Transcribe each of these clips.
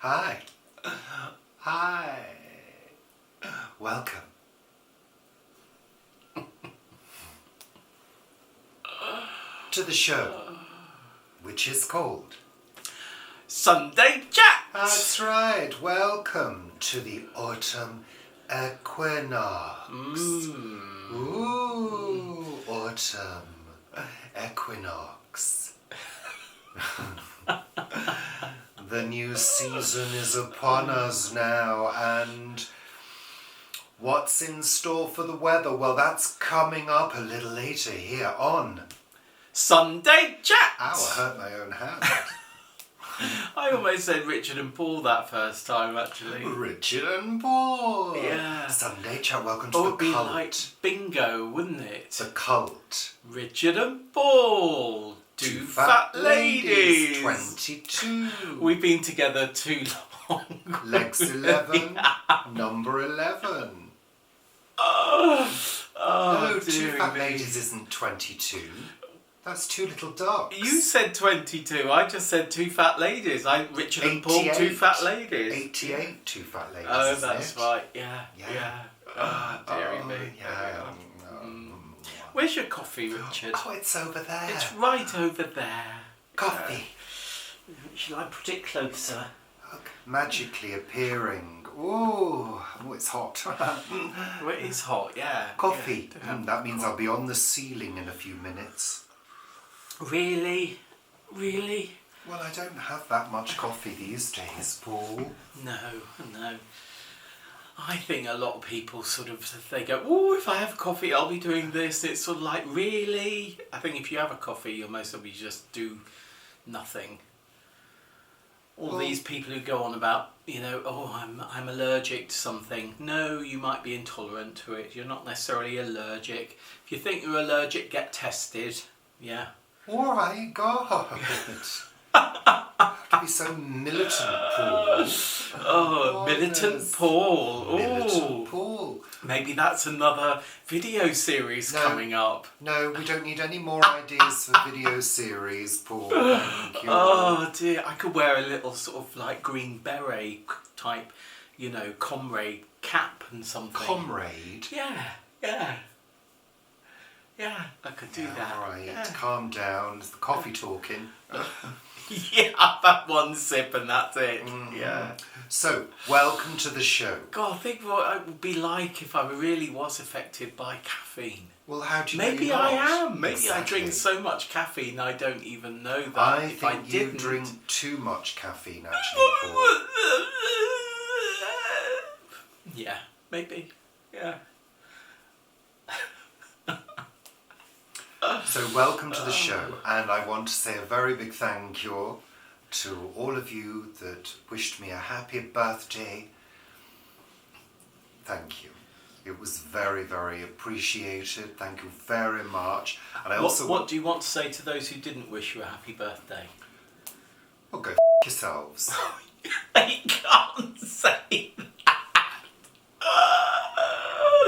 Hi. Hi. Welcome. To the show, which is called Sunday Chat. That's right. Welcome to the autumn equinox. Ooh, autumn equinox. The new season is upon us now, and what's in store for the weather? Well, that's coming up a little later here on Sunday Chat. Ow, I hurt my own hand. I almost said Richard and Paul that first time, actually. Richard and Paul. Yeah. Sunday Chat, welcome to Oh, the it'd be cult. like bingo, wouldn't it? The cult. Richard and Paul. Two fat ladies. 22. We've been together too long. Legs 11. Number 11. No, two dearie fat me. ladies isn't 22. That's two little ducks. You said 22. I just said two fat ladies. Richard and Paul, 88. two fat ladies. 88 two fat ladies. Oh, isn't that's it? right. Yeah. Yeah. Oh, dearie me. Yeah. Where's your coffee, Richard? Oh, it's over there. It's right over there. Coffee. Shall I put it closer? Magically appearing. Ooh, it's hot. Well, it is hot, yeah. Coffee. Yeah, That means I'll be on the ceiling in a few minutes. Really? Really? Well, I don't have that much coffee these days, Paul. No. I think a lot of people they go, oh, if I have coffee, I'll be doing this. It's sort of like, really? I think if you have a coffee, you'll most of you just do nothing. All these people who go on about, I'm allergic to something. No, you might be intolerant to it. You're not necessarily allergic. If you think you're allergic, get tested. Yeah. All right, God. To be so militant, Paul. Oh, militant Paul. Oh. Militant Paul. Maybe that's another video series coming up. No, we don't need any more ideas for video series, Paul. Thank you. Oh dear, I could wear a little sort of like green beret type, comrade cap and something. Comrade? Yeah, I could do that. All right, Yeah. calm down. It's the coffee talking. Yeah, I've had one sip and that's it. Mm-hmm. Yeah. So, welcome to the show. God, think what it would be like if I really was affected by caffeine. Well, how do you know Maybe you're I not? am. Maybe I Exactly. drink so much caffeine I don't even know that. I if think I you didn't. drink too much caffeine, actually, Paul. Yeah, maybe. Yeah. So, welcome to the show, and I want to say a very big thank you to all of you that wished me a happy birthday. Thank you. It was very, very appreciated. Thank you very much. And I also What do you want to say to those who didn't wish you a happy birthday? Well, go yourselves. I can't say that.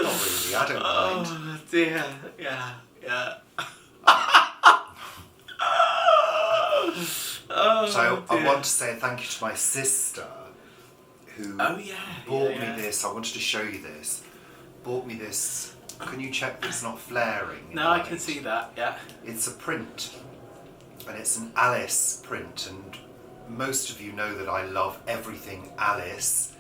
Not really, I don't mind. Oh dear, yeah. So I want to say thank you to my sister who bought me this. I wanted to show you this. Bought me this. Can you check that it's not flaring? No, I can see that, yeah. It's a print, and it's an Alice print, and most of you know that I love everything Alice.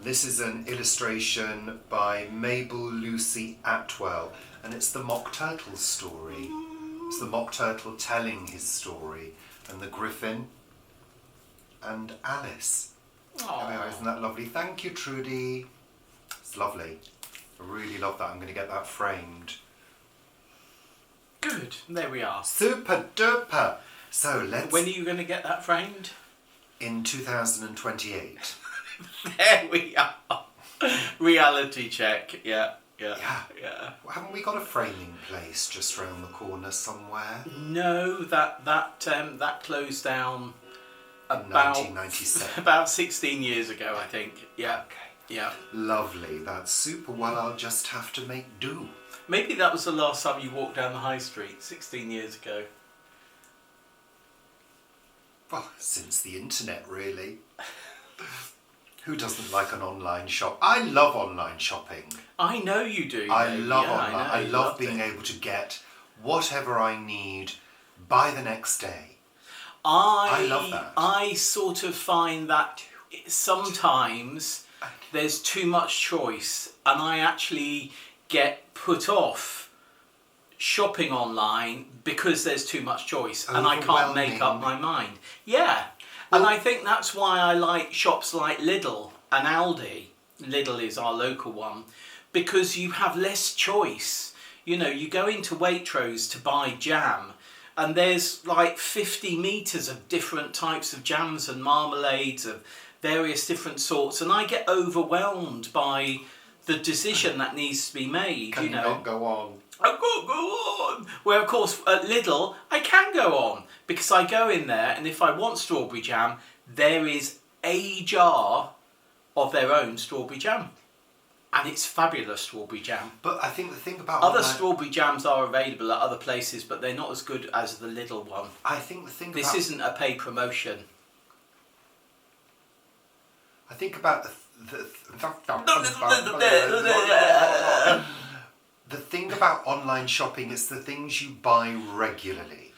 This is an illustration by Mabel Lucy Atwell, and it's the Mock Turtle story. It's the Mock Turtle telling his story, and the Griffin and Alice. Anyway, isn't that lovely? Thank you, Trudy. It's lovely. I really love that. I'm going to get that framed. Good, there we are. Super duper. So let's... When are you going to get that framed? In 2028. There we are. Reality check, yeah. Haven't we got a framing place just round the corner somewhere? No, that closed down about 1997. About 16 years ago, I think. Yeah. Okay. Yeah. Lovely. That's super. Well, I'll just have to make do. Maybe that was the last time you walked down the high street, 16 years ago. Well, since the internet, really. Who doesn't like an online shop? I love online shopping. I know you do. I love yeah, online. I you love loved being it. able to get whatever I need by the next day. I love that. I sort of find that sometimes there's too much choice, and I actually get put off shopping online because there's too much choice and I can't make up my mind. Yeah. And I think that's why I like shops like Lidl and Aldi. Lidl is our local one, because you have less choice. You know, you go into Waitrose to buy jam, and there's like 50 metres of different types of jams and marmalades of various different sorts, and I get overwhelmed by the decision that needs to be made. Can you not go on? I can't go on. Where of course at Lidl I can go on, because I go in there and if I want strawberry jam, there is a jar of their own strawberry jam, and it's fabulous strawberry jam. But I think the thing about Other strawberry jams are available at other places, but they're not as good as the Lidl one. I think the thing This about isn't a paid promotion. I think about the thing about online shopping is the things you buy regularly.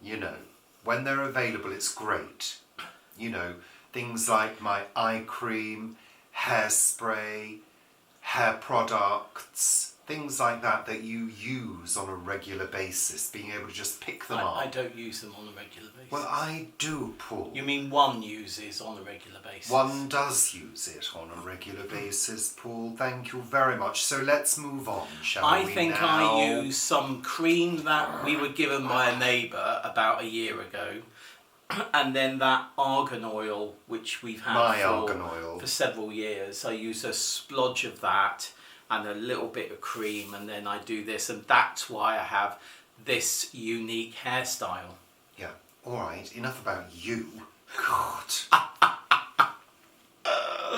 You know, when they're available, it's great. You know, things like my eye cream, hairspray, hair products, things like that that you use on a regular basis, being able to just pick them up. I don't use them on a regular basis. Well, I do, Paul. You mean one uses on a regular basis? One does use it on a regular basis, Paul. Thank you very much. So let's move on, shall we I think now? I use some cream that we were given by a neighbour about a year ago, and then that argan oil, which we've had for several years. I use a splodge of that and a little bit of cream, and then I do this, and that's why I have this unique hairstyle. Yeah, all right, enough about you. God.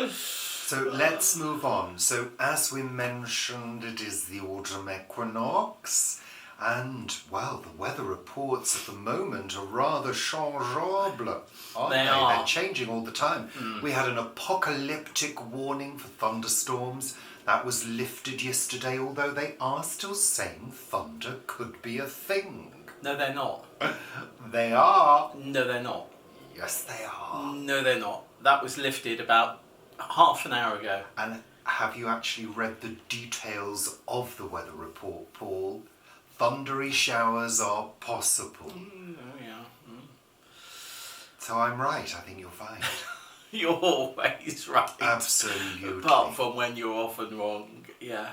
So let's move on. So as we mentioned, it is the autumn equinox, and, well, the weather reports at the moment are rather changeable, aren't they? are. They're changing all the time. We had an apocalyptic warning for thunderstorms. That was lifted yesterday, although they are still saying thunder could be a thing. No, they're not. They are. No, they're not. Yes, they are. No, they're not. That was lifted about half an hour ago. And have you actually read the details of the weather report, Paul? Thundery showers are possible. Oh, yeah. So I'm right, I think you'll find. You're always right. Absolutely. Apart from when you're often wrong. Yeah.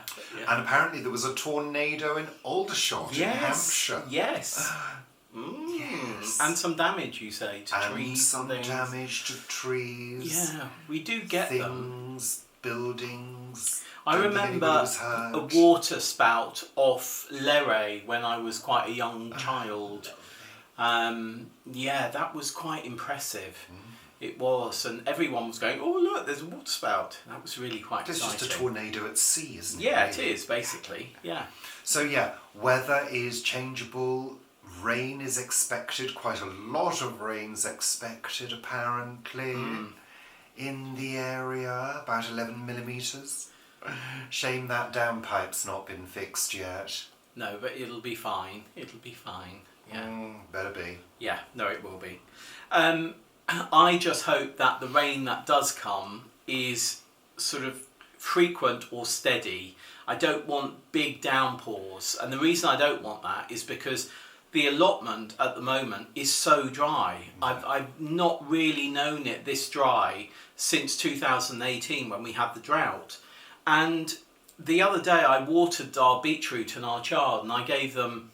And apparently there was a tornado in Aldershot in Hampshire. Yes. Yes. And some damage, you say, to trees. And some things. damage to trees. Yeah, we do get them. Things, buildings. I Don't think remember anybody was hurt. a water spout off Lerray when I was quite a young child. Yeah, that was quite impressive. It was, and everyone was going, "Oh look, there's a water spout." That was really quite It's exciting. just a tornado at sea, isn't it? Yeah, really? it is basically. Yeah. So yeah, weather is changeable. Rain is expected. Quite a lot of rain's expected, apparently, in the area. About 11 millimetres. Shame that dam pipe's not been fixed yet. No, but it'll be fine. It'll be fine. Yeah. Better be. Yeah. No, it will be. I just hope that the rain that does come is sort of frequent or steady. I don't want big downpours, and the reason I don't want that is because the allotment at the moment is so dry. I've not really known it this dry since 2018 when we had the drought. And the other day I watered our beetroot and our chard, and I gave them,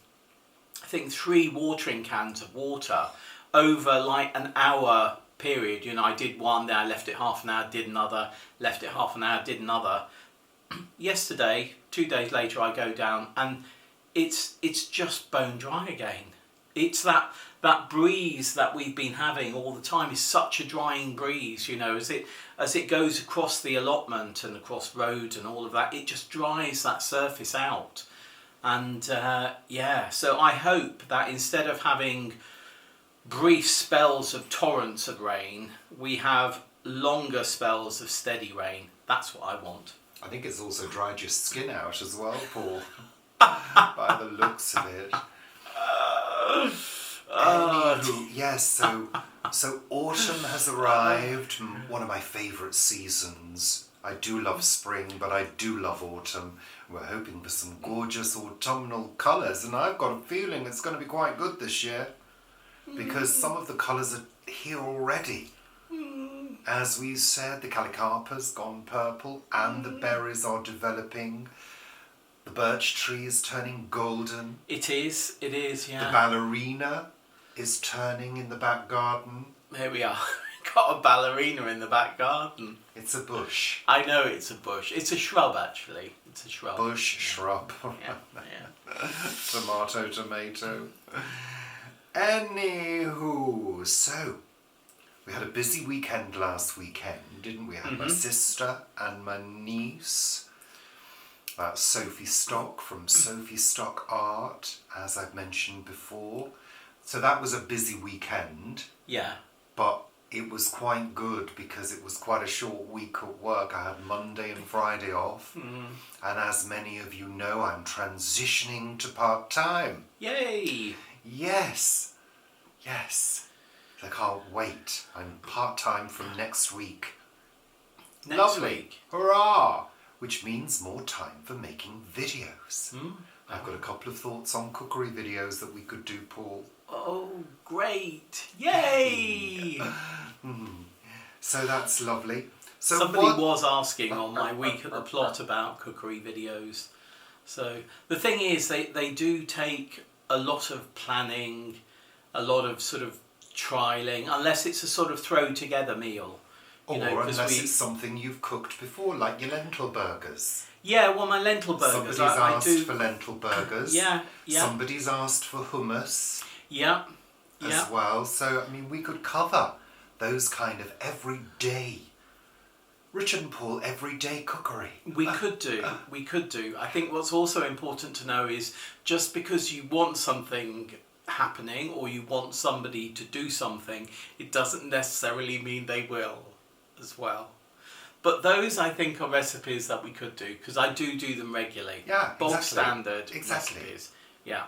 I think, 3 watering cans of water over like an hour period. You know, I did one, then I left it half an hour, did another, left it half an hour, did another. Yesterday, 2 days later, I go down and it's just bone dry again. It's that breeze that we've been having all the time is such a drying breeze, you know, as it goes across the allotment and across roads and all of that, it just dries that surface out. And yeah, so I hope that instead of having brief spells of torrents of rain. We have longer spells of steady rain. That's what I want. I think it's also dried your skin out as well, Paul, by the looks of it. Anywho, yes, so autumn has arrived, one of my favourite seasons. I do love spring, but I do love autumn. We're hoping for some gorgeous autumnal colours, and I've got a feeling it's going to be quite good this year, because some of the colours are here already. As we said, the Calicarpa's gone purple, and the berries are developing. The birch tree is turning golden. It is, yeah. The ballerina is turning in the back garden. There we are. Got a ballerina in the back garden. It's a bush. I know it's a bush. It's a shrub, actually. It's a shrub. Bush, shrub. Yeah. Tomato. Anywho, so we had a busy weekend last weekend, didn't we? I had my sister and my niece. Sophie Stock from Sophie Stock Art, as I've mentioned before. So that was a busy weekend. Yeah. But it was quite good because it was quite a short week at work. I had Monday and Friday off. And as many of you know, I'm transitioning to part-time. Yay! Yes. I can't wait. I'm part-time from next week. Next week? Hurrah! Which means more time for making videos. I've got a couple of thoughts on cookery videos that we could do, Paul. Oh, great! Yay! So that's lovely. So somebody was asking on my week at the plot about cookery videos. So the thing is, they do take a lot of planning, a lot of sort of trialing, unless it's a sort of throw together meal. Unless it's something you've cooked before, like your lentil burgers. Yeah, well, my lentil burgers. Somebody's asked for lentil burgers. Yeah. Somebody's asked for hummus. Yeah. As well. So, I mean, we could cover those kind of everyday, Richard and Paul, everyday cookery. We could do. I think what's also important to know is just because you want something happening or you want somebody to do something, it doesn't necessarily mean they will as well. But those, I think, are recipes that we could do, because I do them regularly. Yeah, Bog standard recipes. Yeah.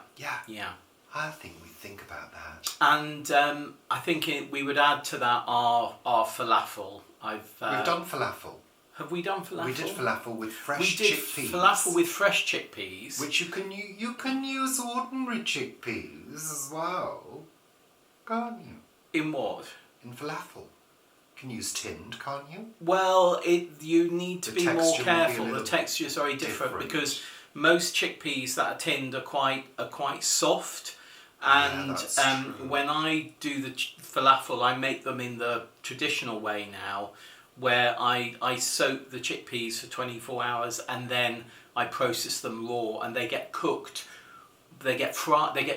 I think we think about that. And I think we would add to that our falafel. We've done falafel. Have we done falafel? We did falafel with fresh chickpeas. We did falafel with fresh chickpeas. Which you can use ordinary chickpeas as well, can't you? In what? In falafel. You can use tinned, can't you? Well, you need to be more careful. The texture is very different because most chickpeas that are tinned are quite soft. And when I do the falafel, I make them in the traditional way now, where I soak the chickpeas for 24 hours and then I process them raw, and they get cooked. They get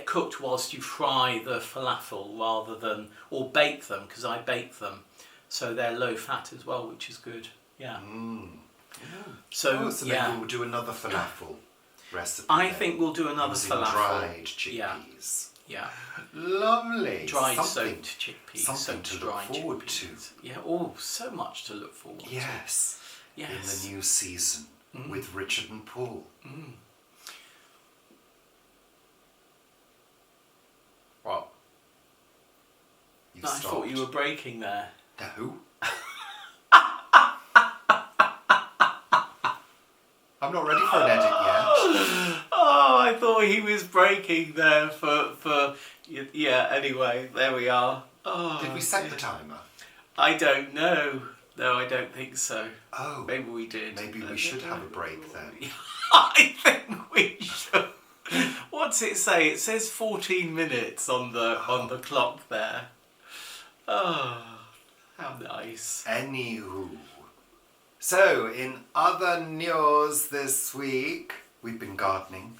cooked whilst you fry the falafel or bake them, because I bake them, so they're low fat as well, which is good. Yeah. So maybe we'll do another falafel recipe. I think we'll do another falafel. Dried chickpeas. Yeah. Lovely. Dried soaked chickpeas. Something to look forward to. Yeah. Oh, so much to look forward to. Yes. In the new season with Richard and Paul. What? I thought you were breaking there. No. I'm not ready for an edit yet. Oh, I thought he was breaking there for yeah, anyway, there we are. Oh, did we set the timer? I don't know. No, I don't think so. Oh. Maybe we did. Maybe we should have a break then. I think we should. What's it say? It says 14 minutes on the clock there. Oh, how nice. Anywho. So, in other news this week, we've been gardening,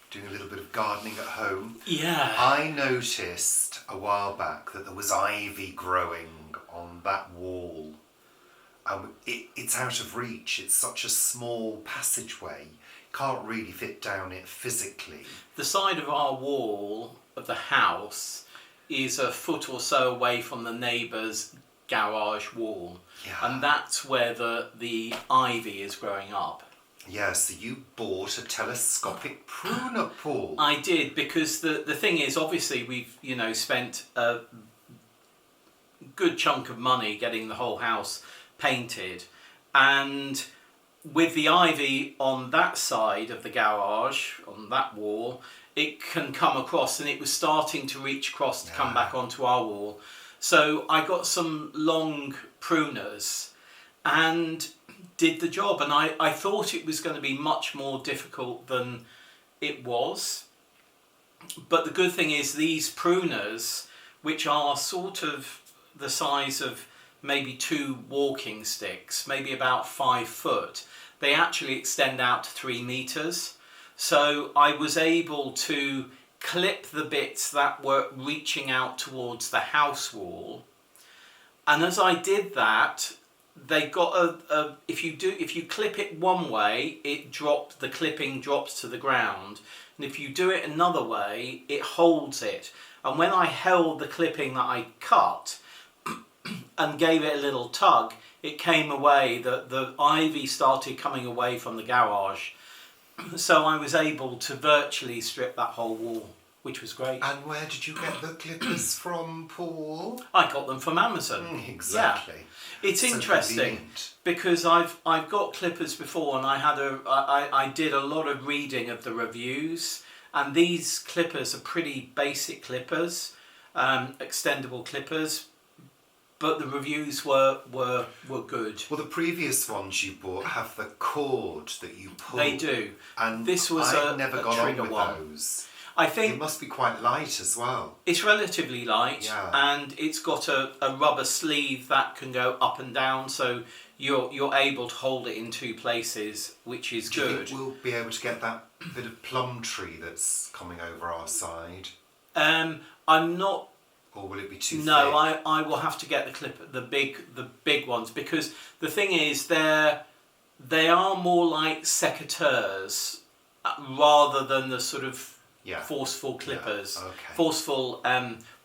doing a little bit of gardening at home. Yeah. I noticed a while back that there was ivy growing on that wall. It's out of reach. It's such a small passageway. Can't really fit down it physically. The side of our wall of the house is a foot or so away from the neighbour's garage wall. Yeah. And that's where the ivy is growing up. Yeah, so you bought a telescopic pruner, Paul. I did, because the thing is, obviously we've, spent a good chunk of money getting the whole house painted, and with the ivy on that side of the garage, on that wall, it can come across, and it was starting to reach across to come back onto our wall. So I got some long pruners and did the job, and I thought it was going to be much more difficult than it was. But the good thing is, these pruners, which are sort of the size of maybe 2 walking sticks, maybe about 5 foot, they actually extend out to 3 meters. So I was able to clip the bits that were reaching out towards the house wall, and as I did that, they got if you clip it one way, the clipping drops to the ground, and if you do it another way, it holds it. And when I held the clipping that I cut and gave it a little tug, it came away. The ivy started coming away from the garage, so I was able to virtually strip that whole wall, which was great. And where did you get the clippers from, Paul? I got them from Amazon. Exactly. Yeah. It's So interesting convenient. because I've got clippers before, and I did a lot of reading of the reviews, and these clippers are pretty basic clippers, extendable clippers, but the reviews were good. Well, the previous ones you bought have the cord that you pull. They do. And This was I've a never a got on trigger with one. those. I It think must be quite light as well. it's relatively light, Yeah. and it's got a rubber sleeve that can go up and down, so you're able to hold it in 2 places, which is Do you good. think we'll be able to get that bit of plum tree that's coming over our side? I'm not. Or will it be too No, thick? I will have to get the big ones, because the thing is, they are more like secateurs rather than the sort of forceful clippers, forceful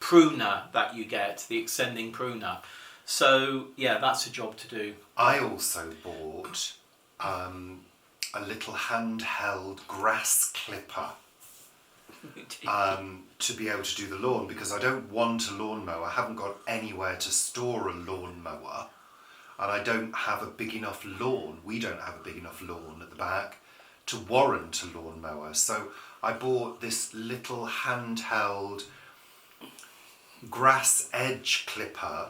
pruner that you get, the extending pruner. So yeah, that's a job to do. I also bought a little handheld grass clipper to be able to do the lawn, because I don't want a lawnmower. I haven't got anywhere to store a lawnmower, and I don't have a big enough lawn. We don't have a big enough lawn at the back to warrant a lawnmower. So I bought this little handheld grass edge clipper,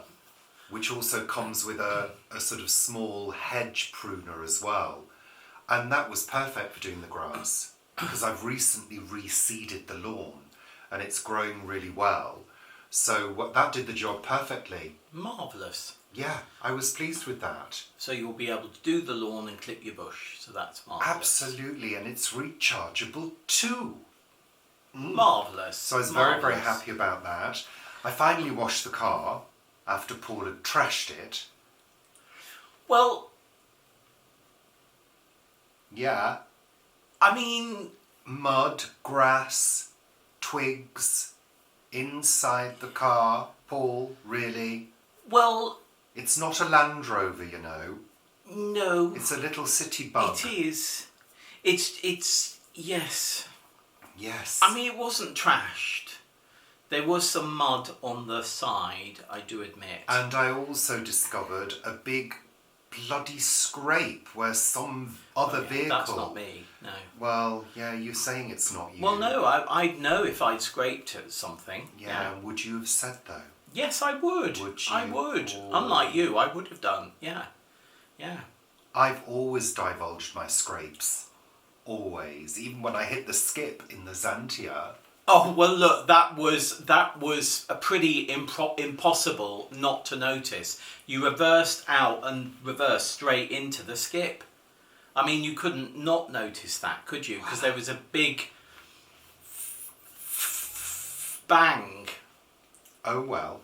which also comes with a sort of small hedge pruner as well. And that was perfect for doing the grass, because I've recently reseeded the lawn and it's growing really well. So that did the job perfectly. Marvellous. Yeah, I was pleased with that. So you'll be able to do the lawn and clip your bush, so that's marvellous. Absolutely, and it's rechargeable too. Marvellous. So I was very, very happy about that. I finally washed the car after Paul had trashed it. Well, Yeah. I mean, Mud, grass, twigs, inside the car. Paul, really? well, It's not a Land Rover, you know. no. It's a little city bug. It is. It's yes. Yes. I mean, it wasn't trashed. There was some mud on the side, I do admit. And I also discovered a big bloody scrape where some other vehicle... That's not me, no. Well, yeah, you're saying it's not you. Well, no, I'd know if I'd scraped at something. Yeah, would you have said though? Yes, I would. Would you? I would. Oh. Unlike you, I would have done. Yeah. I've always divulged my scrapes. Always. Even when I hit the skip in the Xantia. Oh, well, look, that was a pretty impossible not to notice. You reversed out and reversed straight into the skip. I mean, you couldn't not notice that, could you? Because there was a big bang. Oh well.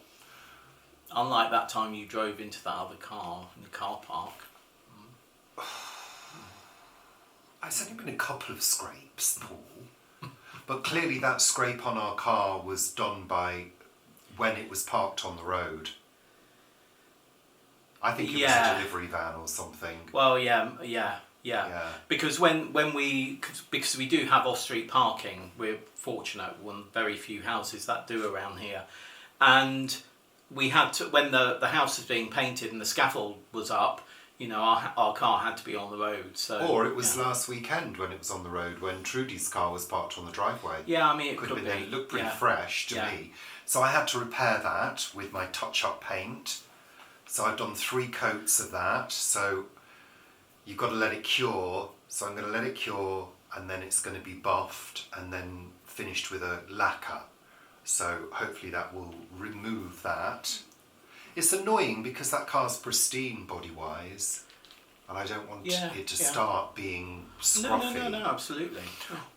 Unlike that time you drove into that other car in the car park. It's only been a couple of scrapes, Paul. But clearly that scrape on our car was done by when it was parked on the road. I think it was a delivery van or something. Well, yeah. Because because we do have off-street parking, we're fortunate, one very few houses that do around here, and we had to, when the house was being painted and the scaffold was up, our car had to be on the road. So or it was last weekend when it was on the road, when Trudy's car was parked on the driveway. Yeah, I mean, it could could have be. been. It looked pretty fresh to me. So I had to repair that with my touch-up paint. So I've done 3 coats of that. So you've got to let it cure. So I'm going to let it cure, and then it's going to be buffed and then finished with a lacquer. So hopefully that will remove that. It's annoying because that car's pristine body-wise, and I don't want it to start being scruffy. No, absolutely.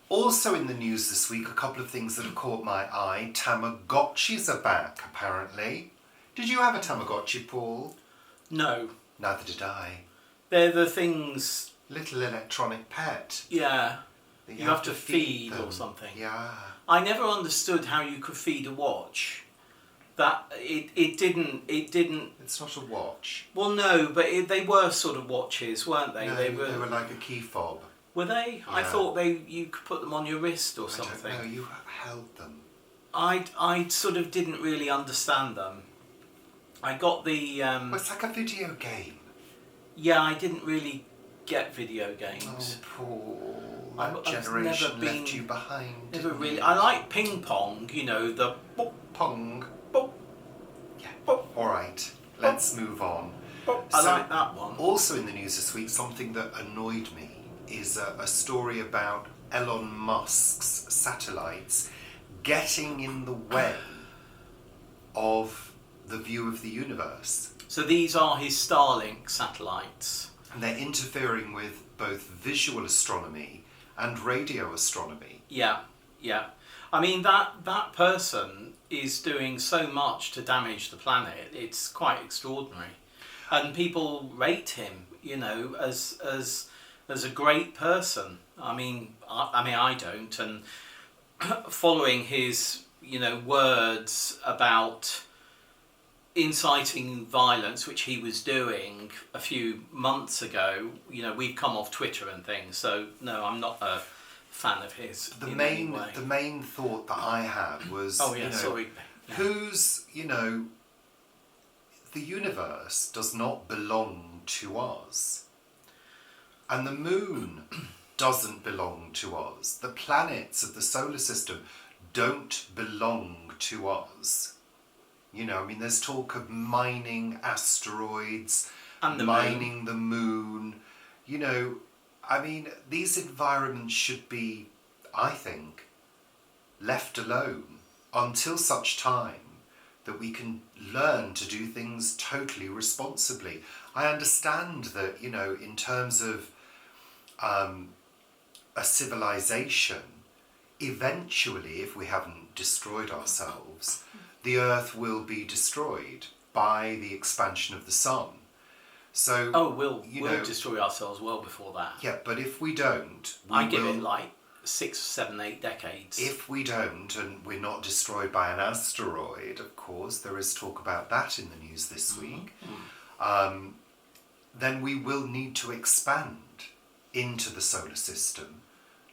Also in the news this week, a couple of things that have caught my eye. Tamagotchis are back, apparently. Did you have a Tamagotchi, Paul? No. Neither did I. They're the things... Little electronic pet. Yeah. You have to feed them. Or something. Yeah. I never understood how you could feed a watch. That it didn't. It's not a watch. Well, no, but they were sort of watches, weren't they? No, they were like a key fob. Were they? Yeah. I thought you could put them on your wrist or something. I don't know. You held them. I sort of didn't really understand them. I got the. Well, it's like a video game. Yeah, I didn't really get video games. Oh, Paul. That generation left you behind. Never really. I like ping pong. The pong. Boop. Yeah. Boop. All right. Let's move on. Boop. I like that one. Also in the news this week, something that annoyed me is a story about Elon Musk's satellites getting in the way of the view of the universe. So these are his Starlink satellites. And they're interfering with both visual astronomy and radio astronomy. Yeah. I mean, that person is doing so much to damage the planet. It's quite extraordinary. And people rate him, as a great person. I mean, I don't. And following his, words about inciting violence, which he was doing a few months ago, we've come off Twitter and things. So no, I'm not a fan of his. The main thought that I had was, who's, the universe does not belong to us. And the moon doesn't belong to us. The planets of the solar system don't belong to us. There's talk of mining asteroids, and mining the moon. These environments should be, I think, left alone until such time that we can learn to do things totally responsibly. I understand that, in terms of a civilization, eventually, if we haven't destroyed ourselves, the Earth will be destroyed by the expansion of the sun. So we'll destroy ourselves well before that. Yeah, but if we don't, I give it like 6, 7, 8 decades. If we don't, and we're not destroyed by an asteroid, of course, there is talk about that in the news this week, then we will need to expand into the solar system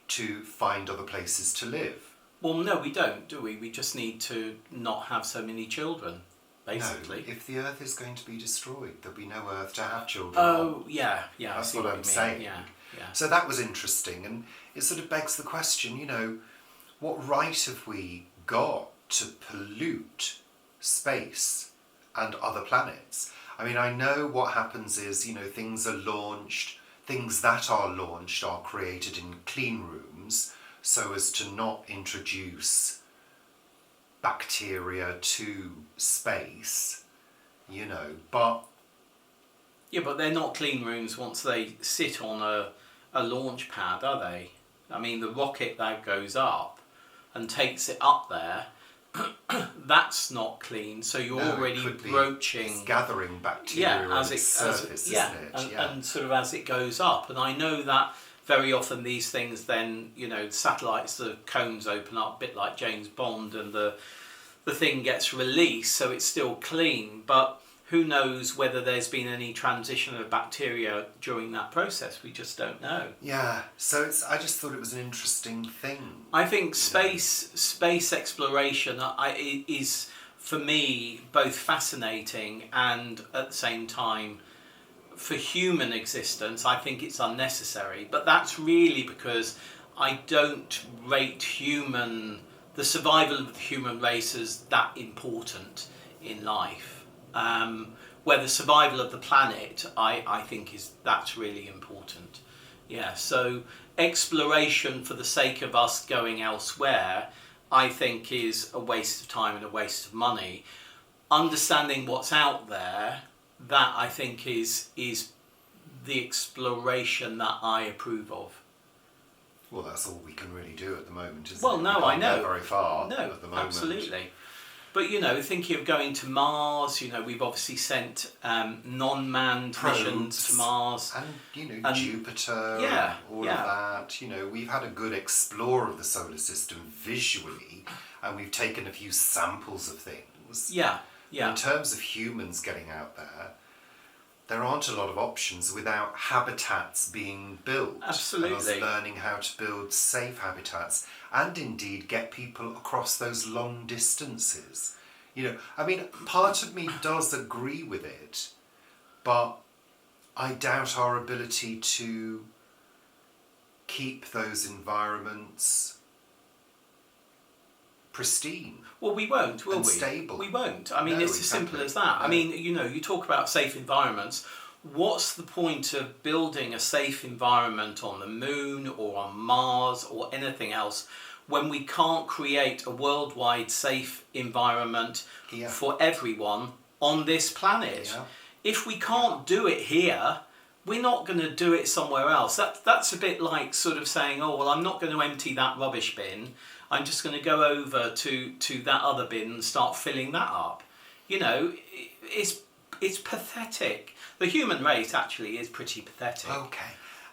to find other places to live. Well, no, we don't, do we? We just need to not have so many children, basically. No, if the Earth is going to be destroyed, there'll be no Earth to have children on. Yeah. That's what I'm saying. Yeah. So that was interesting, and it sort of begs the question, what right have we got to pollute space and other planets? I know what happens is, things that are launched are created in clean rooms, so as to not introduce bacteria to space, but... Yeah, but they're not clean rooms once they sit on a launch pad, are they? The rocket that goes up and takes it up there, that's not clean, so you're already broaching... It's gathering bacteria on its surface, isn't it? And sort of as it goes up. And I know that very often these things then, satellites, the cones open up, a bit like James Bond, and the the thing gets released, so it's still clean, but who knows whether there's been any transition of bacteria during that process? We just don't know. Yeah, so I just thought it was an interesting thing. I think space exploration is, for me, both fascinating and at the same time, for human existence, I think it's unnecessary. But that's really because I don't rate the survival of the human race as that important in life. Where the survival of the planet, I think that's really important. Yeah, so exploration for the sake of us going elsewhere, I think is a waste of time and a waste of money. Understanding what's out there, that I think is the exploration that I approve of. Well, that's all we can really do at the moment, isn't it? Well, no, I know. Go very far No, at the moment. absolutely. But, you know, thinking of going to Mars, you know, we've obviously sent non-manned missions to Mars. And, you know, Jupiter, yeah, and all of that. You know, we've had a good explore of the solar system visually, and we've taken a few samples of things. Yeah, yeah. In terms of humans getting out there aren't a lot of options without habitats being built. Absolutely. And us learning how to build safe habitats and indeed get people across those long distances. You know, I mean, part of me does agree with it, but I doubt our ability to keep those environments pristine. Well, we won't, will we? Stable. We won't. I mean, No, it's as simple exactly. as that. No. I mean, you know, you talk about safe environments. What's the point of building a safe environment on the moon or on Mars or anything else when we can't create a worldwide safe environment for everyone on this planet? Yeah. If we can't do it here, we're not going to do it somewhere else. That's a bit like sort of saying, oh, well, I'm not going to empty that rubbish bin. I'm just going to go over to that other bin and start filling that up. You know, it's pathetic. The human race actually is pretty pathetic.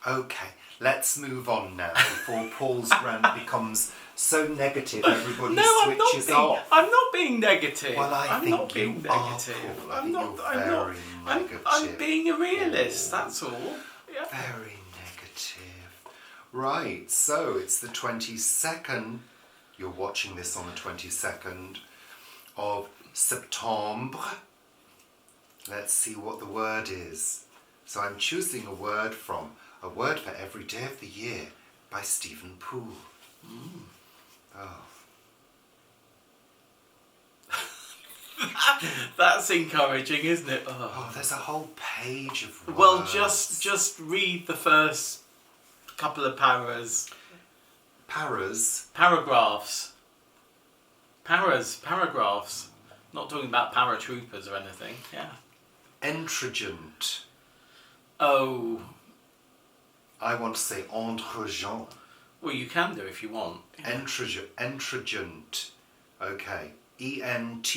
Okay. Let's move on now before Paul's rant becomes so negative everybody switches off. I'm not being negative. Well, I'm think not being you are, negative. Paul. I think you're very negative. I'm being a realist, that's all. Yeah. Very negative. Right, so it's the 22nd. You're watching this on the 22nd of September. Let's see what the word is. So I'm choosing a word from A Word for Every Day of the Year by Stephen Poole. Oh. That's encouraging, isn't it? Oh, there's a whole page of words. Well, just read the first couple of paragraphs. Not talking about paratroopers or anything. Yeah. Entregent. Oh. I want to say entregent. Well, you can do if you want. Entregent. Okay. Entregent.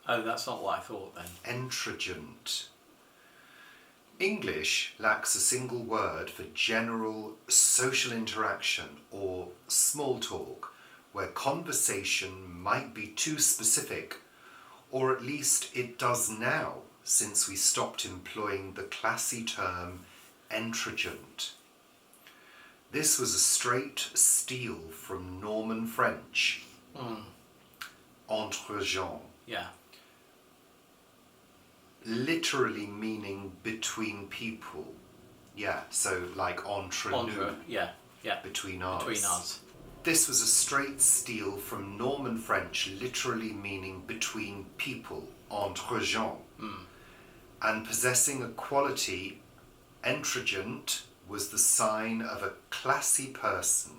Oh, that's not what I thought then. Entregent. English lacks a single word for general social interaction or small talk where conversation might be too specific, or at least it does now since we stopped employing the classy term entregent. This was a straight steal from Norman French. Entregent. Yeah. Literally meaning between people. Yeah, so like entre nous. Yeah. Between us. Between us. This was a straight steal from Norman French, literally meaning between people, entre gens. And possessing a quality, entregent was the sign of a classy person.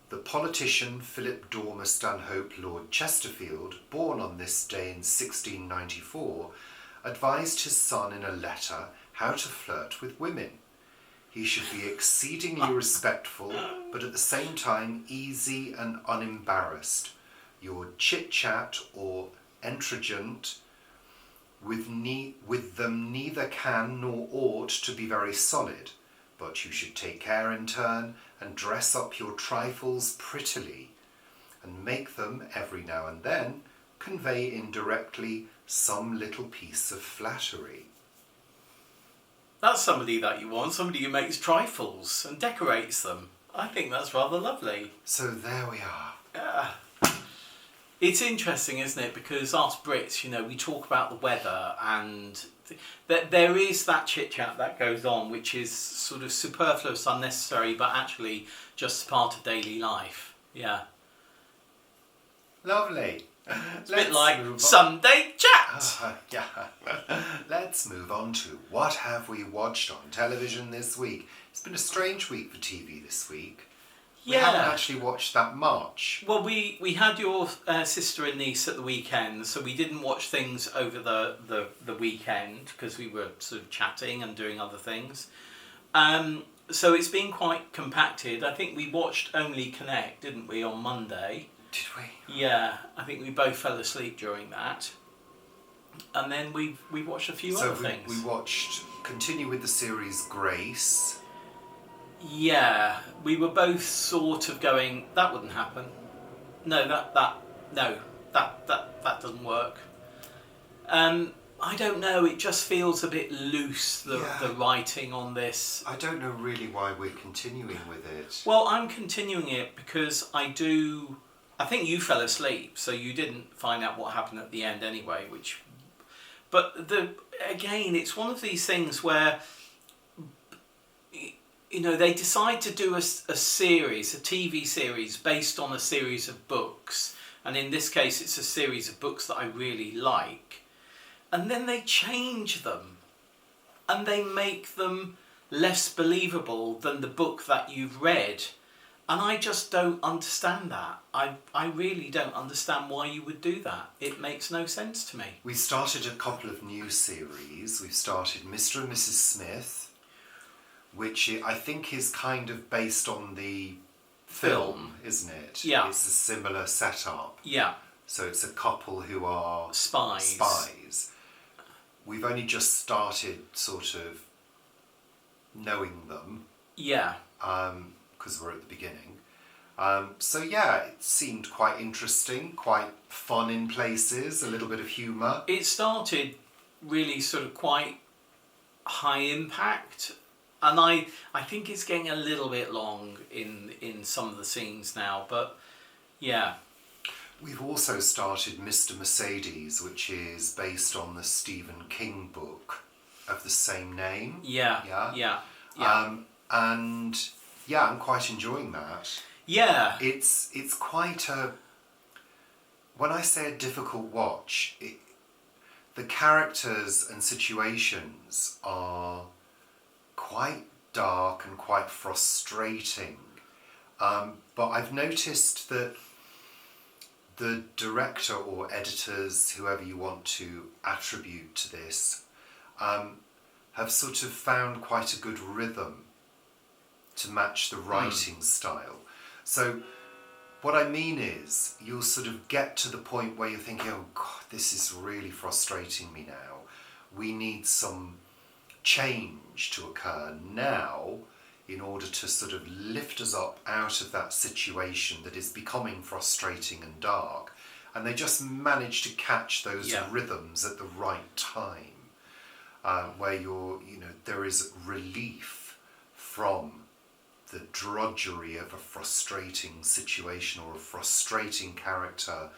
The politician Philip Dormer Stanhope Lord Chesterfield, born on this day in 1694, advised his son in a letter how to flirt with women. He should be exceedingly respectful, but at the same time easy and unembarrassed. Your chit-chat or entregent with them neither can nor ought to be very solid, but you should take care in turn and dress up your trifles prettily, and make them every now and then convey indirectly some little piece of flattery. That's somebody that you want, somebody who makes trifles and decorates them. I think that's rather lovely. So there we are. It's interesting, isn't it? Because us Brits, we talk about the weather, and there is that chit-chat that goes on, which is sort of superfluous, unnecessary, but actually just part of daily life. Yeah. Lovely. It's a bit like Sunday chat. Yeah. Let's move on to what have we watched on television this week. It's been a strange week for TV this week. We haven't actually watched that much. Well, we had your sister and niece at the weekend, so we didn't watch things over the weekend because we were sort of chatting and doing other things. So it's been quite compacted. I think we watched Only Connect, didn't we, on Monday? Did we? Yeah, I think we both fell asleep during that. And then we watched a few other things. We watched, continue with the series Grace. Yeah, we were both sort of going, that wouldn't happen. No, that doesn't work. I don't know, it just feels a bit loose, the writing on this. I don't know really why we're continuing with it. Well, I'm continuing it because I think you fell asleep, so you didn't find out what happened at the end anyway, but again, it's one of these things where they decide to do a series, a TV series based on a series of books, and in this case it's a series of books that I really like, and then they change them and they make them less believable than the book that you've read, and I just don't understand that. I really don't understand why you would do that. It makes no sense to me. We started a couple of new series. We've started Mr. and Mrs. Smith, which I think is kind of based on the film, isn't it? Yeah. It's a similar setup. Yeah. So it's a couple who are spies. We've only just started sort of knowing them. Yeah. Because we're at the beginning. So yeah, it seemed quite interesting, quite fun in places, a little bit of humour. It started really sort of quite high impact. And I think it's getting a little bit long in some of the scenes now, but yeah. We've also started Mr. Mercedes, which is based on the Stephen King book of the same name. Yeah. And yeah, I'm quite enjoying that. Yeah. It's quite a... When I say a difficult watch, the characters and situations are quite dark and quite frustrating. But I've noticed that the director or editors, whoever you want to attribute to this, have sort of found quite a good rhythm to match the writing style. So what I mean is, you'll sort of get to the point where you're thinking, oh God, this is really frustrating me now. We need some change to occur now in order to sort of lift us up out of that situation that is becoming frustrating and dark. And they just manage to catch those rhythms at the right time, where there is relief from the drudgery of a frustrating situation or a frustrating character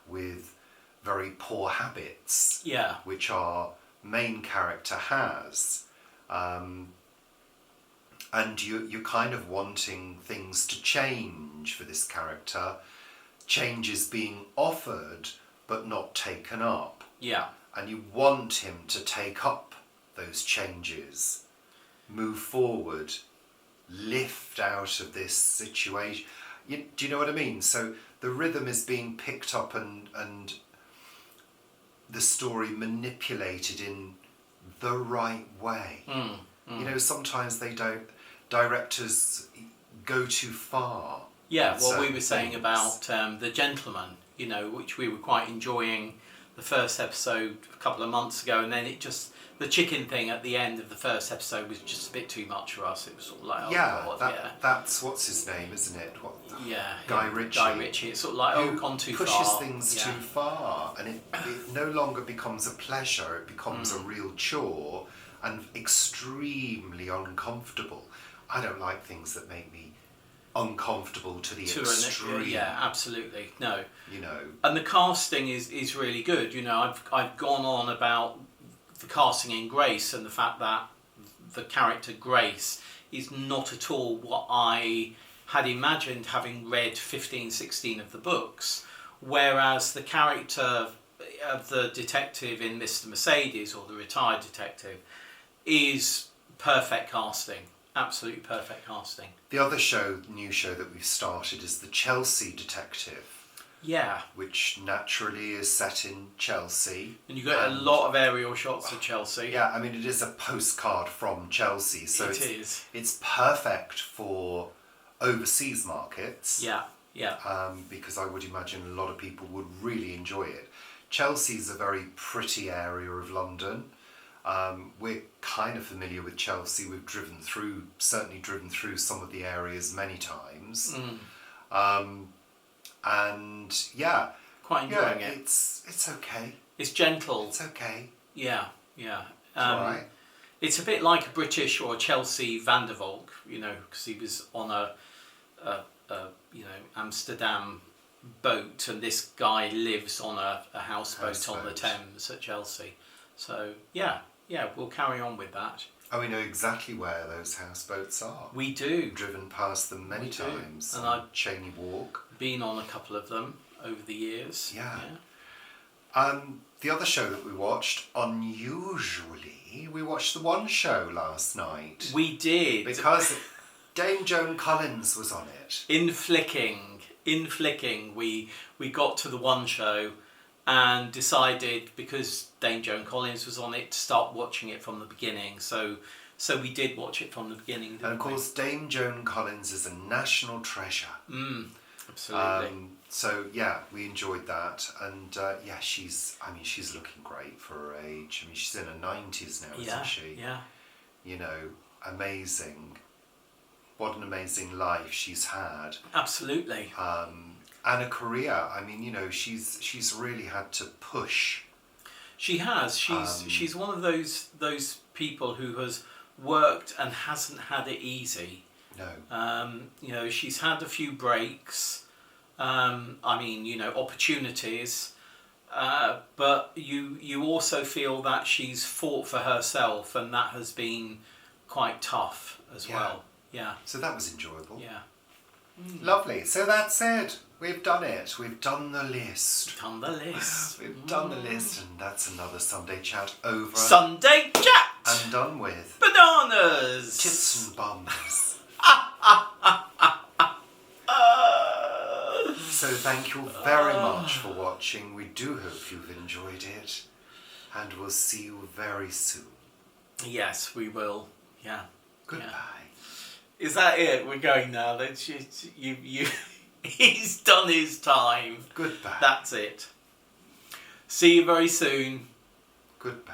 with very poor habits, which our main character has. And you're kind of wanting things to change for this character. Change is being offered but not taken up. Yeah. And you want him to take up those changes, move forward, lift out of this situation. Do you know what I mean? So the rhythm is being picked up and the story manipulated in the right way. Sometimes directors go too far. Yeah, well, we were saying about The Gentleman, which we were quite enjoying the first episode a couple of months ago, and then it just the chicken thing at the end of the first episode was just a bit too much for us. It was sort of like, oh God, that's what's his name, isn't it? Guy Ritchie. Guy Ritchie. It's sort of like, gone too far. Pushes things too far, and it no longer becomes a pleasure. It becomes a real chore and extremely uncomfortable. I don't like things that make me uncomfortable to the extreme. Yeah, absolutely. No. You know. And the casting is really good. You know, I've gone on about the casting in Grace and the fact that the character Grace is not at all what I had imagined, having read 15, 16 of the books, whereas the character of the detective in Mr. Mercedes, or the retired detective, is perfect casting. Absolutely perfect casting. The other new show that we've started is the Chelsea Detective. Yeah. Which naturally is set in Chelsea. And you get a lot of aerial shots of Chelsea. Yeah, I mean, it is a postcard from Chelsea, so it's perfect for overseas markets. Yeah. Because I would imagine a lot of people would really enjoy it. Chelsea's a very pretty area of London. We're kind of familiar with Chelsea. We've certainly driven through some of the areas many times. And yeah, quite enjoying it. It's okay. It's gentle. It's okay. Yeah. It's all right. It's a bit like a British or a Chelsea Van der Valk, you know, because he was on a Amsterdam boat, and this guy lives on a houseboat on the Thames at Chelsea. So yeah, we'll carry on with that. And we know exactly where those houseboats are. We do. We've driven past them many times. And I've Cheney Walk. Been on a couple of them over the years. Yeah. The other show that we watched, unusually, we watched the One Show last night. We did. Because Dame Joan Collins was on it. In flicking, we got to the One Show and decided, because Dame Joan Collins was on it, to start watching it from the beginning. So we did watch it from the beginning. And of course, Dame Joan Collins is a national treasure. Absolutely. So yeah, we enjoyed that, and she's looking great for her age. I mean, she's in her 90s now, isn't she? Yeah. You know, amazing. What an amazing life she's had. Absolutely. And a career. I mean, you know, she's really had to push. She has. She's one of those people who has worked and hasn't had it easy. No. You know, she's had a few breaks. I mean, you know, opportunities. But you also feel that she's fought for herself, and that has been quite tough as well. Yeah. So that was enjoyable. Yeah. Lovely. So that's it. We've done it. We've done the list. We've done the list, and that's another Sunday chat over. Sunday chat! And done with. Bananas! Tits and bums. So thank you very much for watching. We do hope you've enjoyed it. And we'll see you very soon. Yes, we will. Yeah. Goodbye. Yeah. Is that it? We're going now. That's you. He's done his time. Goodbye. That's it. See you very soon. Goodbye.